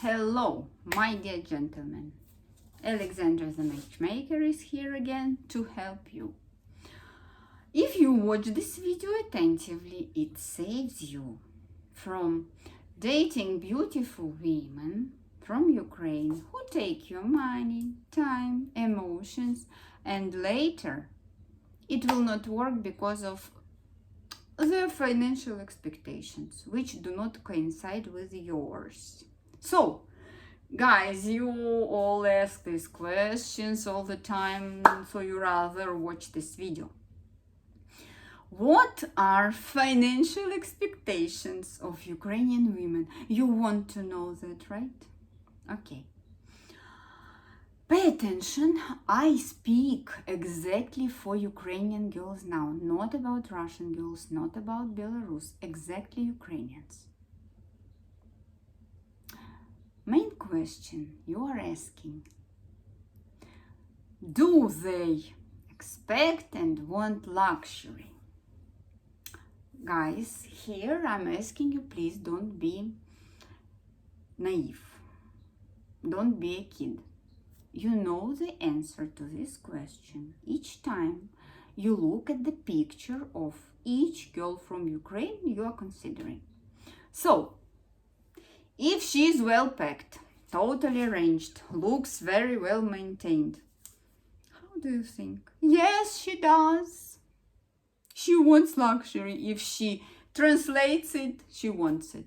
Hello, my dear gentlemen. Alexandra the matchmaker is here again to help you. If you watch this video attentively, it saves you from dating beautiful women from Ukraine who take your money, time, emotions, and later it will not work because of their financial expectations, which do not coincide with yours. So, guys, you all ask these questions all the time, so you rather watch this video. What are financial expectations of Ukrainian women? You want to know that, right? Okay. Pay attention, I speak exactly for Ukrainian girls now, not about Russian girls, not about Belarus, exactly Ukrainians. Main question you are asking: do they expect and want luxury? Guys, here I'm asking you, please don't be naive. Don't be a kid. You know the answer to this question each time you look at the picture of each girl from Ukraine you are considering. So, if she is well packed, totally arranged, looks very well maintained, how do you think? Yes, she does. She wants luxury. If she translates it, she wants it.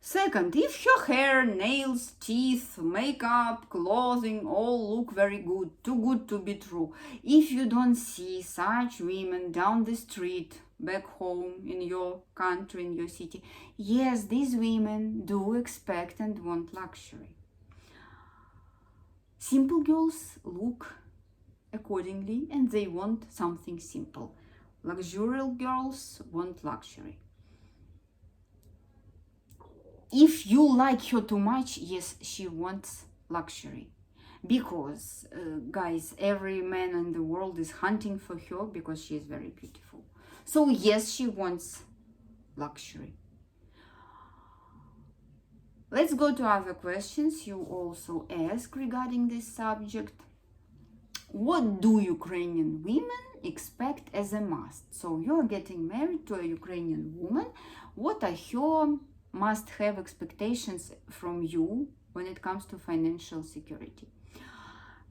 Second, if her hair, nails, teeth, makeup, clothing all look very good, too good to be true, if you don't see such women down the street, back home, in your country, in your city, yes, these women do expect and want luxury. Simple girls look accordingly and they want something simple. Luxurious girls want luxury. If you like her too much, yes, she wants luxury. Because, guys, every man in the world is hunting for her because she is very beautiful. So, yes, she wants luxury. Let's go to other questions you also ask regarding this subject. What do Ukrainian women expect as a must? So, you're getting married to a Ukrainian woman. What are her must-have expectations from you when it comes to financial security?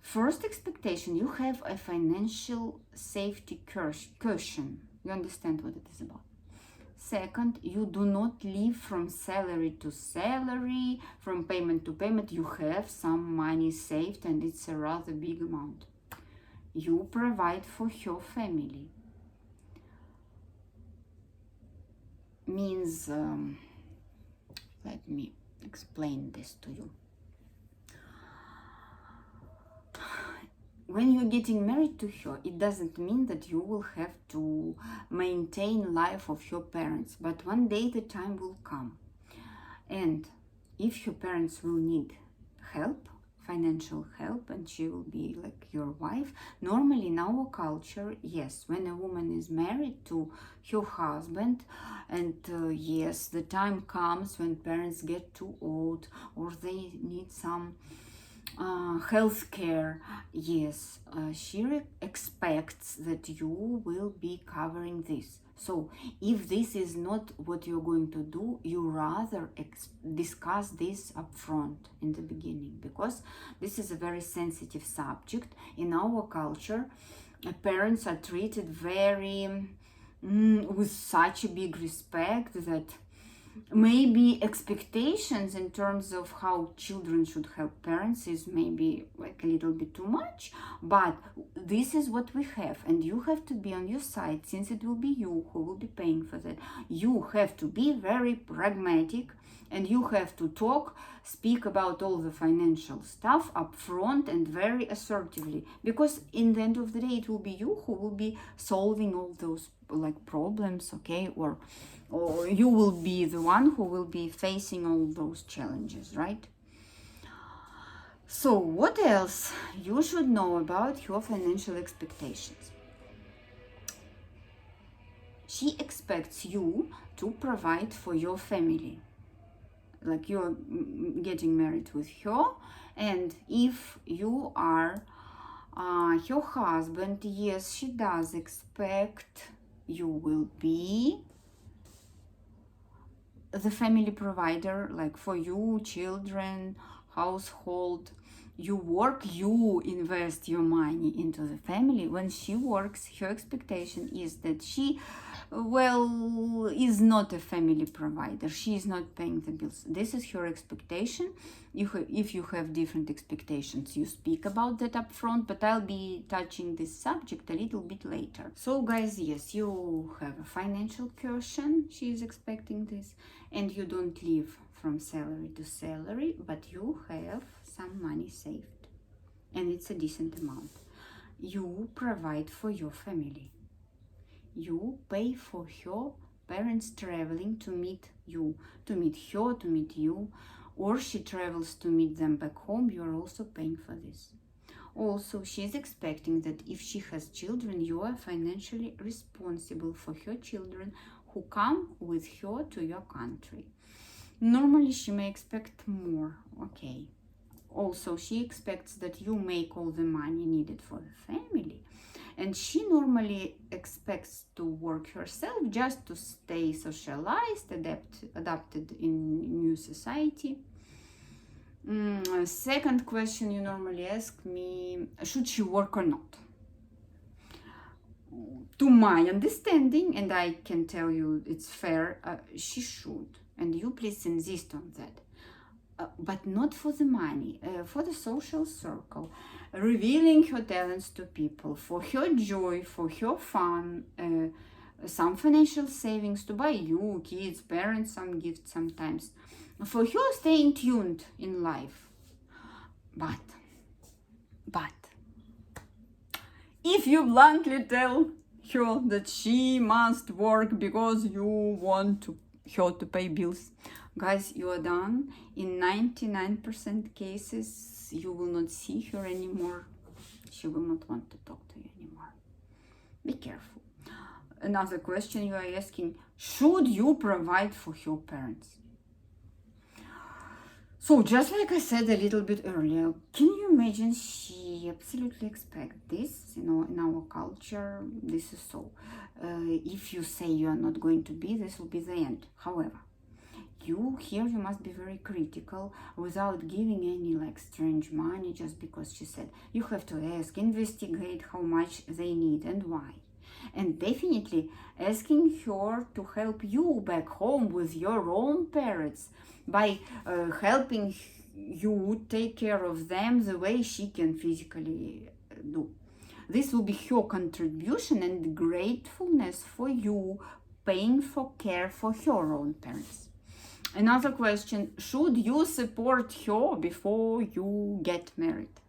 First expectation, you have a financial safety cushion. You understand what it is about. Second, you do not live from salary to salary, from payment to payment. You have some money saved and it's a rather big amount. You provide for your family. Means, let me explain this to you. When you're getting married to her, it doesn't mean that you will have to maintain life of your parents, but one day the time will come. And if your parents will need help, financial help, and she will be like your wife, normally in our culture, yes, when a woman is married to her husband, and yes, the time comes when parents get too old or they need some health care, yes, she expects that you will be covering this. So if this is not what you're going to do, you rather discuss this up front in the beginning, because this is a very sensitive subject. In our culture, parents are treated very with such a big respect that maybe expectations in terms of how children should help parents is maybe like a little bit too much, but this is what we have, and you have to be on your side, since it will be you who will be paying for that. You have to be very pragmatic, and you have to speak about all the financial stuff up front and very assertively, because in the end of the day it will be you who will be solving all those like problems, okay, or you will be the one who will be facing all those challenges, right? So what else you should know about your financial expectations? She expects you to provide for your family. like you're getting married with her, and if you are her husband, yes, she does expect you will be the family provider, like for you, children, household. You work, you invest your money into the family. When she works, her expectation is that she, well, is not a family provider. She is not paying the bills. This is her expectation. If you have different expectations, you speak about that up front, but I'll be touching this subject a little bit later. So guys, yes, you have a financial person, she is expecting this, and you don't live from salary to salary, but you have some money saved, and it's a decent amount. You provide for your family. You pay for her parents traveling to meet you, to meet her, to meet you, or she travels to meet them back home. You are also paying for this. Also, she is expecting that if she has children, you are financially responsible for her children who come with her to your country. Normally, she may expect more, okay. Also, she expects that you make all the money needed for the family. And she normally expects to work herself just to stay socialized, adapted in new society. Second question you normally ask me, should she work or not? To my understanding, and I can tell you it's fair, she should. And you please insist on that. But not for the money, for the social circle, revealing her talents to people, for her joy, for her fun, some financial savings to buy you, kids, parents, some gifts sometimes, for her staying tuned in life. But, if you bluntly tell her that she must work because you want her to pay bills, guys, you are done. In 99% cases, you will not see her anymore. She will not want to talk to you anymore. Be careful. Another question you are asking, should you provide for your parents? So, just like I said a little bit earlier, can you imagine she absolutely expects this? You know, in our culture, this is so. If you say you are not going to be, this will be the end. However, you must be very critical without giving any like strange money just because she said. You have to ask, investigate how much they need and why. And definitely asking her to help you back home with your own parents by helping you take care of them the way she can physically do. This will be her contribution and gratefulness for you paying for care for her own parents. Another question, should you support her before you get married?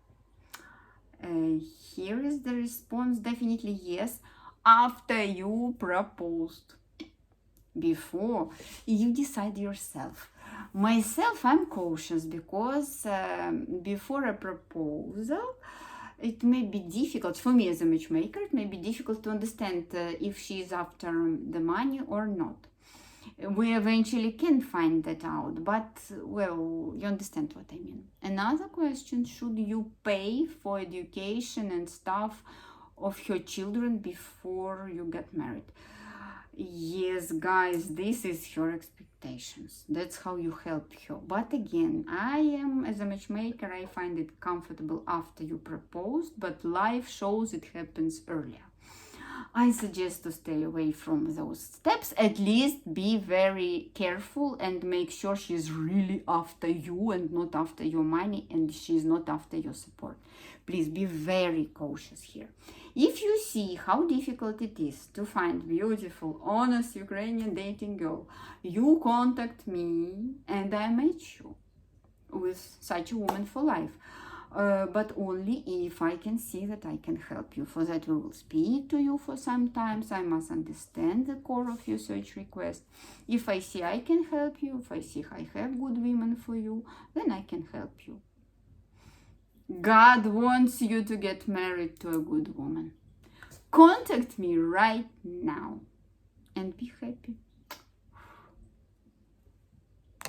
Here is the response, definitely yes, after you proposed. Before, you decide yourself. Myself, I'm cautious because before a proposal, it may be difficult, for me as a matchmaker, it may be difficult to understand if she is after the money or not. We eventually can find that out, but, well, you understand what I mean. Another question, should you pay for education and stuff of your children before you get married? Yes, guys, this is her expectations. That's how you help her. But again, I am, as a matchmaker, I find it comfortable after you proposed, but life shows it happens earlier. I suggest to stay away from those steps. At least be very careful and make sure she's really after you and not after your money, and she's not after your support. Please be very cautious here. If you see how difficult it is to find beautiful, honest Ukrainian dating girl, you contact me and I match you with such a woman for life. But only if I can see that I can help you. For that, we will speak to you for some time. I must understand the core of your search request. If I see I can help you, if I see I have good women for you, then I can help you. God wants you to get married to a good woman. Contact me right now and be happy.